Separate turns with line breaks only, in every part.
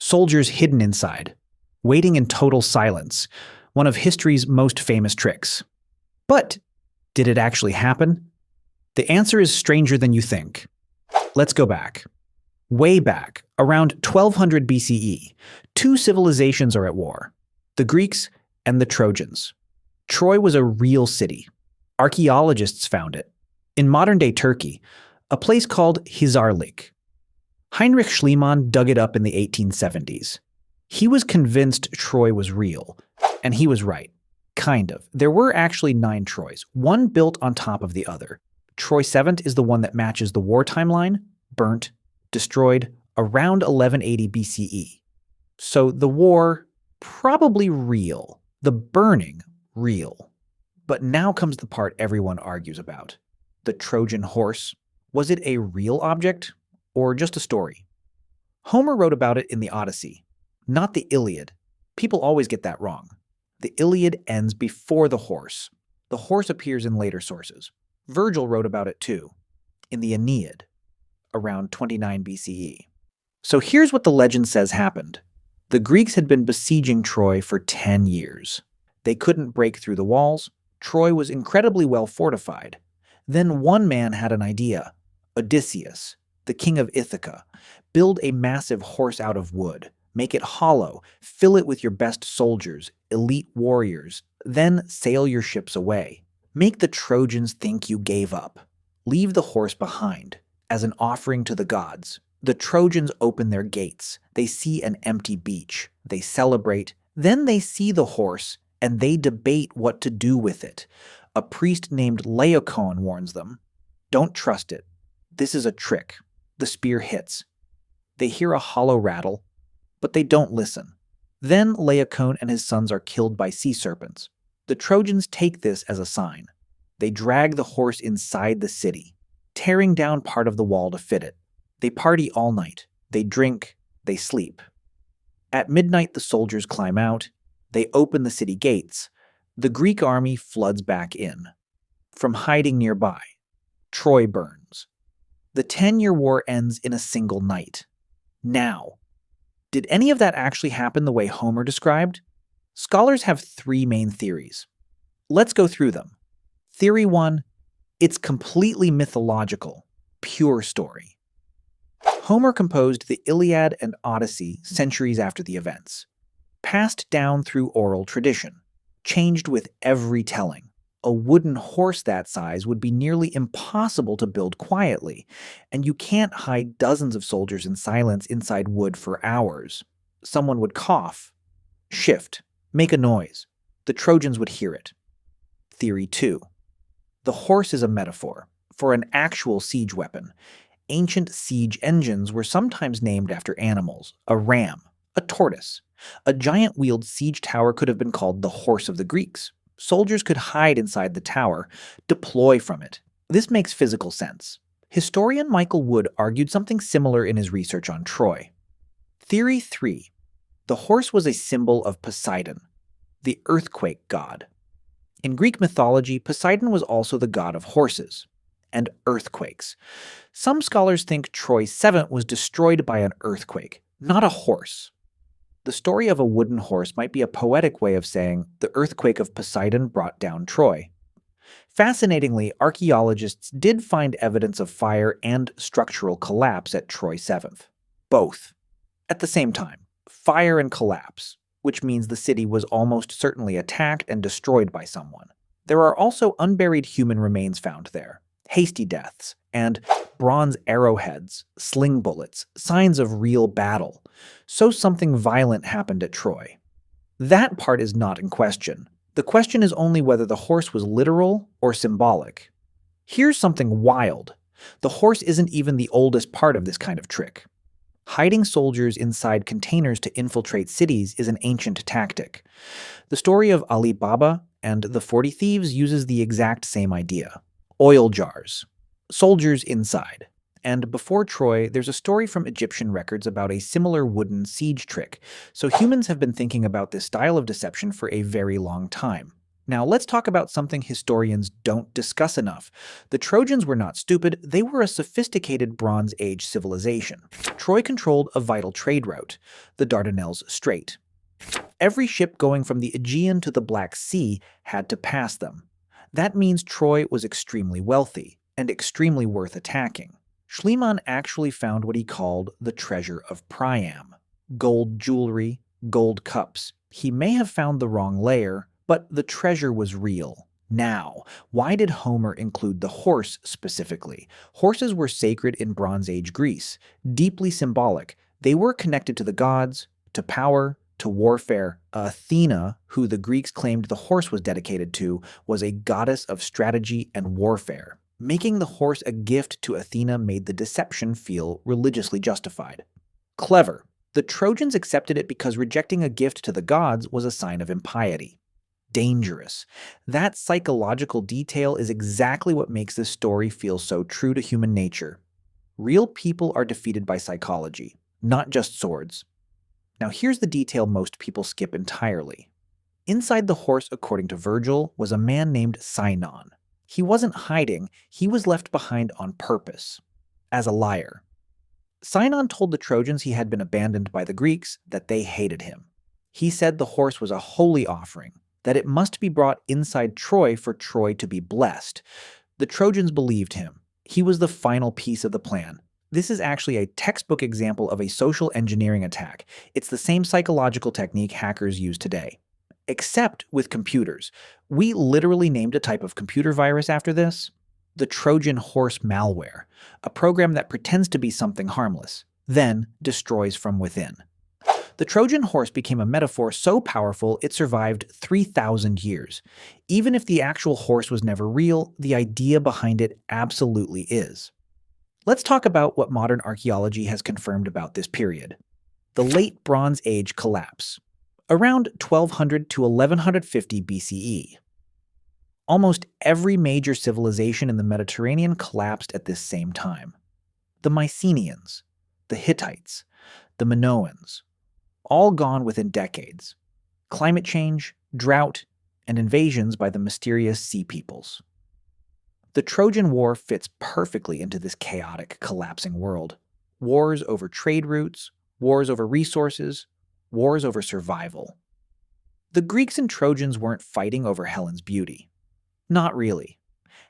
soldiers hidden inside, waiting in total silence, one of history's most famous tricks. But did it actually happen? The answer is stranger than you think. Let's go back. Way back, around 1200 BCE, two civilizations are at war, the Greeks and the Trojans. Troy was a real city. Archaeologists found it. In modern-day Turkey, a place called Hisarlik. Heinrich Schliemann dug it up in the 1870s. He was convinced Troy was real, and he was right. Kind of. There were actually 9 Troys, one built on top of the other. Troy VII is the one that matches the war timeline, burnt, destroyed around 1180 BCE. So the war, probably real. The burning, real. But now comes the part everyone argues about. The Trojan Horse. Was it a real object, or just a story? Homer wrote about it in the Odyssey, not the Iliad. People always get that wrong. The Iliad ends before the horse. The horse appears in later sources. Virgil wrote about it too, in the Aeneid, around 29 BCE. So here's what the legend says happened. The Greeks had been besieging Troy for 10 years. They couldn't break through the walls. Troy was incredibly well fortified. Then one man had an idea. Odysseus, the king of Ithaca, build a massive horse out of wood, make it hollow, fill it with your best soldiers, elite warriors, then sail your ships away. Make the Trojans think you gave up. Leave the horse behind, as an offering to the gods. The Trojans open their gates. They see an empty beach. They celebrate. Then they see the horse, and they debate what to do with it. A priest named Laocoon warns them, "Don't trust it. This is a trick." The spear hits. They hear a hollow rattle, but they don't listen. Then Laocoon and his sons are killed by sea serpents. The Trojans take this as a sign. They drag the horse inside the city, tearing down part of the wall to fit it. They party all night. They drink. They sleep. At midnight, the soldiers climb out. They open the city gates. The Greek army floods back in. From hiding nearby, Troy burns. The 10-year war ends in a single night. Now, did any of that actually happen the way Homer described? Scholars have 3 main theories. Let's go through them. Theory 1, it's completely mythological, pure story. Homer composed the Iliad and Odyssey centuries after the events, passed down through oral tradition, changed with every telling. A wooden horse that size would be nearly impossible to build quietly, and you can't hide dozens of soldiers in silence inside wood for hours. Someone would cough, shift, make a noise. The Trojans would hear it. Theory 2. The horse is a metaphor for an actual siege weapon. Ancient siege engines were sometimes named after animals: a ram, a tortoise. A giant-wheeled siege tower could have been called the Horse of the Greeks. Soldiers could hide inside the tower, deploy from it. This makes physical sense. Historian Michael Wood argued something similar in his research on Troy. Theory 3. The horse was a symbol of Poseidon, the earthquake god. In Greek mythology, Poseidon was also the god of horses and earthquakes. Some scholars think Troy VII was destroyed by an earthquake, not a horse. The story of a wooden horse might be a poetic way of saying the earthquake of Poseidon brought down Troy. Fascinatingly, archaeologists did find evidence of fire and structural collapse at Troy VII. Both. At the same time, fire and collapse, which means the city was almost certainly attacked and destroyed by someone. There are also unburied human remains found there, hasty deaths, and bronze arrowheads, sling bullets, signs of real battle. So something violent happened at Troy. That part is not in question. The question is only whether the horse was literal or symbolic. Here's something wild. The horse isn't even the oldest part of this kind of trick. Hiding soldiers inside containers to infiltrate cities is an ancient tactic. The story of Ali Baba and the 40 Thieves uses the exact same idea. Oil jars. Soldiers inside. And before Troy, there's a story from Egyptian records about a similar wooden siege trick, so humans have been thinking about this style of deception for a very long time. Now, let's talk about something historians don't discuss enough. The Trojans were not stupid, they were a sophisticated Bronze Age civilization. Troy controlled a vital trade route, the Dardanelles Strait. Every ship going from the Aegean to the Black Sea had to pass them. That means Troy was extremely wealthy and extremely worth attacking. Schliemann actually found what he called the treasure of Priam: gold jewelry, gold cups. He may have found the wrong layer, but the treasure was real. Now, why did Homer include the horse specifically? Horses were sacred in Bronze Age Greece, deeply symbolic. They were connected to the gods, to power, to warfare. Athena, who the Greeks claimed the horse was dedicated to, was a goddess of strategy and warfare. Making the horse a gift to Athena made the deception feel religiously justified. Clever. The Trojans accepted it because rejecting a gift to the gods was a sign of impiety. Dangerous. That psychological detail is exactly what makes this story feel so true to human nature. Real people are defeated by psychology, not just swords. Now here's the detail most people skip entirely. Inside the horse, according to Virgil, was a man named Sinon. He wasn't hiding, he was left behind on purpose, as a liar. Sinon told the Trojans he had been abandoned by the Greeks, that they hated him. He said the horse was a holy offering, that it must be brought inside Troy for Troy to be blessed. The Trojans believed him. He was the final piece of the plan. This is actually a textbook example of a social engineering attack. It's the same psychological technique hackers use today, except with computers. We literally named a type of computer virus after this: the Trojan Horse malware, a program that pretends to be something harmless, then destroys from within. The Trojan horse became a metaphor so powerful it survived 3,000 years. Even if the actual horse was never real, the idea behind it absolutely is. Let's talk about what modern archaeology has confirmed about this period. The Late Bronze Age collapse, around 1200 to 1150 BCE. Almost every major civilization in the Mediterranean collapsed at this same time. The Mycenaeans, the Hittites, the Minoans, all gone within decades. Climate change, drought, and invasions by the mysterious sea peoples. The Trojan War fits perfectly into this chaotic, collapsing world. Wars over trade routes, wars over resources, wars over survival. The Greeks and Trojans weren't fighting over Helen's beauty. Not really.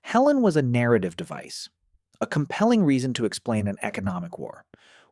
Helen was a narrative device, a compelling reason to explain an economic war.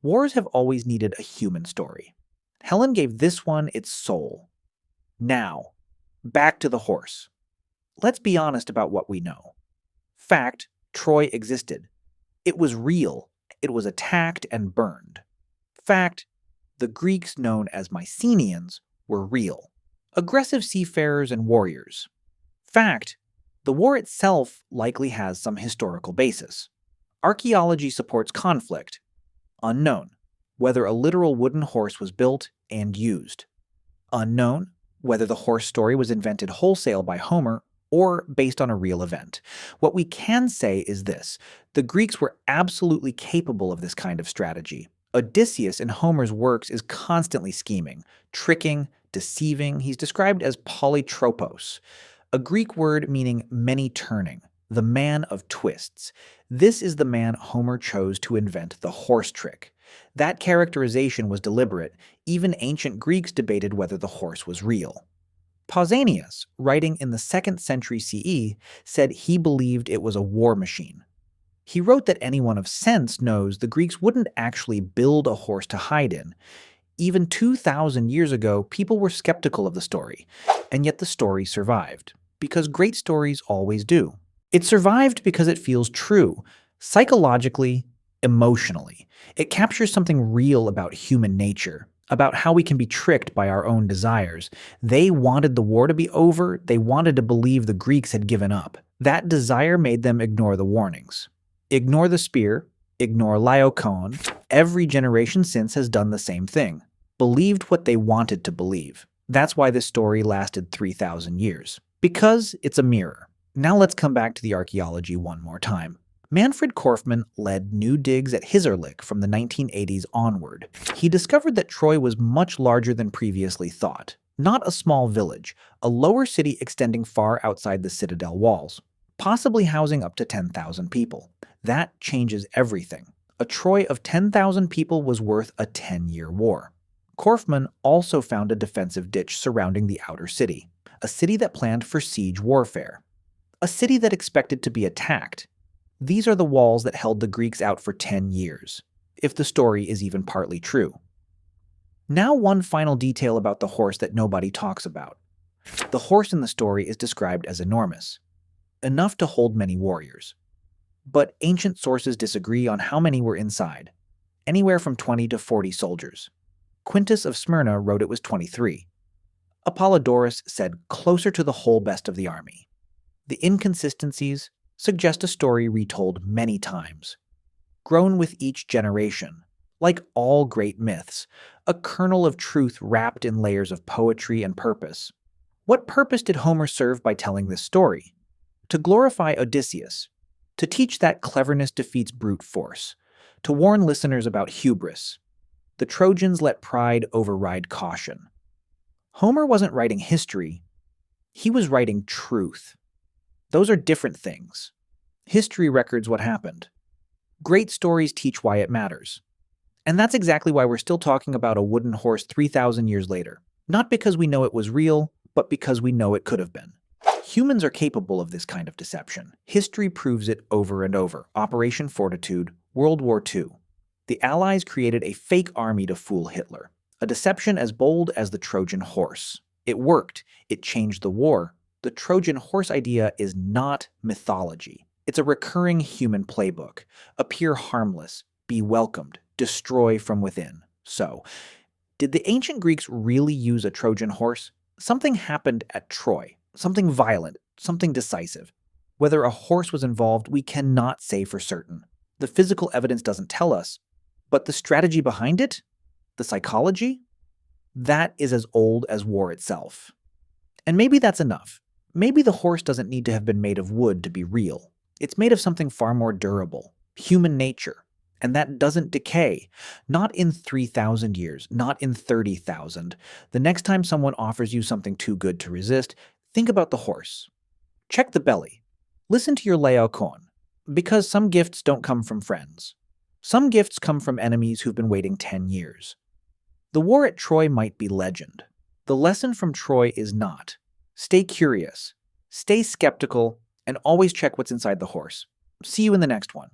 Wars have always needed a human story. Helen gave this one its soul. Now, back to the horse. Let's be honest about what we know. Fact, Troy existed. It was real. It was attacked and burned. Fact, the Greeks known as Mycenaeans were real. Aggressive seafarers and warriors. Fact, the war itself likely has some historical basis. Archaeology supports conflict. Unknown, whether a literal wooden horse was built and used. Unknown, whether the horse story was invented wholesale by Homer or based on a real event. What we can say is this: the Greeks were absolutely capable of this kind of strategy. Odysseus in Homer's works is constantly scheming, tricking, deceiving. He's described as polytropos, a Greek word meaning many turning, the man of twists. This is the man Homer chose to invent the horse trick. That characterization was deliberate. Even ancient Greeks debated whether the horse was real. Pausanias, writing in the 2nd century CE, said he believed it was a war machine. He wrote that anyone of sense knows the Greeks wouldn't actually build a horse to hide in. Even 2,000 years ago, people were skeptical of the story, and yet the story survived, because great stories always do. It survived because it feels true, psychologically, emotionally. It captures something real about human nature, about how we can be tricked by our own desires. They wanted the war to be over. They wanted to believe the Greeks had given up. That desire made them ignore the warnings. Ignore the spear, ignore Laocoon. Every generation since has done the same thing. Believed what they wanted to believe. That's why this story lasted 3,000 years. Because it's a mirror. Now let's come back to the archaeology one more time. Manfred Korfmann led new digs at Hisarlik from the 1980s onward. He discovered that Troy was much larger than previously thought. Not a small village, a lower city extending far outside the citadel walls, possibly housing up to 10,000 people. That changes everything. A Troy of 10,000 people was worth a 10-year war. Korfman also found a defensive ditch surrounding the outer city, a city that planned for siege warfare, a city that expected to be attacked. These are the walls that held the Greeks out for 10 years, if the story is even partly true. Now one final detail about the horse that nobody talks about. The horse in the story is described as enormous, enough to hold many warriors. But ancient sources disagree on how many were inside, anywhere from 20 to 40 soldiers. Quintus of Smyrna wrote it was 23. Apollodorus said closer to the whole best of the army. The inconsistencies suggest a story retold many times, grown with each generation. Like all great myths, a kernel of truth wrapped in layers of poetry and purpose. What purpose did Homer serve by telling this story? To glorify Odysseus, to teach that cleverness defeats brute force, to warn listeners about hubris. The Trojans let pride override caution. Homer wasn't writing history, he was writing truth. Those are different things. History records what happened. Great stories teach why it matters. And that's exactly why we're still talking about a wooden horse 3,000 years later. Not because we know it was real, but because we know it could have been. Humans are capable of this kind of deception. History proves it over and over. Operation Fortitude, World War II. The Allies created a fake army to fool Hitler. A deception as bold as the Trojan Horse. It worked. It changed the war. The Trojan Horse idea is not mythology. It's a recurring human playbook. Appear harmless. Be welcomed. Destroy from within. So, did the ancient Greeks really use a Trojan horse? Something happened at Troy. Something violent. Something decisive. Whether a horse was involved, we cannot say for certain. The physical evidence doesn't tell us. But the strategy behind it? The psychology? That is as old as war itself. And maybe that's enough. Maybe the horse doesn't need to have been made of wood to be real. It's made of something far more durable. Human nature. And that doesn't decay. Not in 3,000 years, not in 30,000. The next time someone offers you something too good to resist, think about the horse. Check the belly. Listen to your Laocoon. Because some gifts don't come from friends. Some gifts come from enemies who've been waiting 10 years. The war at Troy might be legend. The lesson from Troy is not. Stay curious, stay skeptical, and always check what's inside the horse. See you in the next one.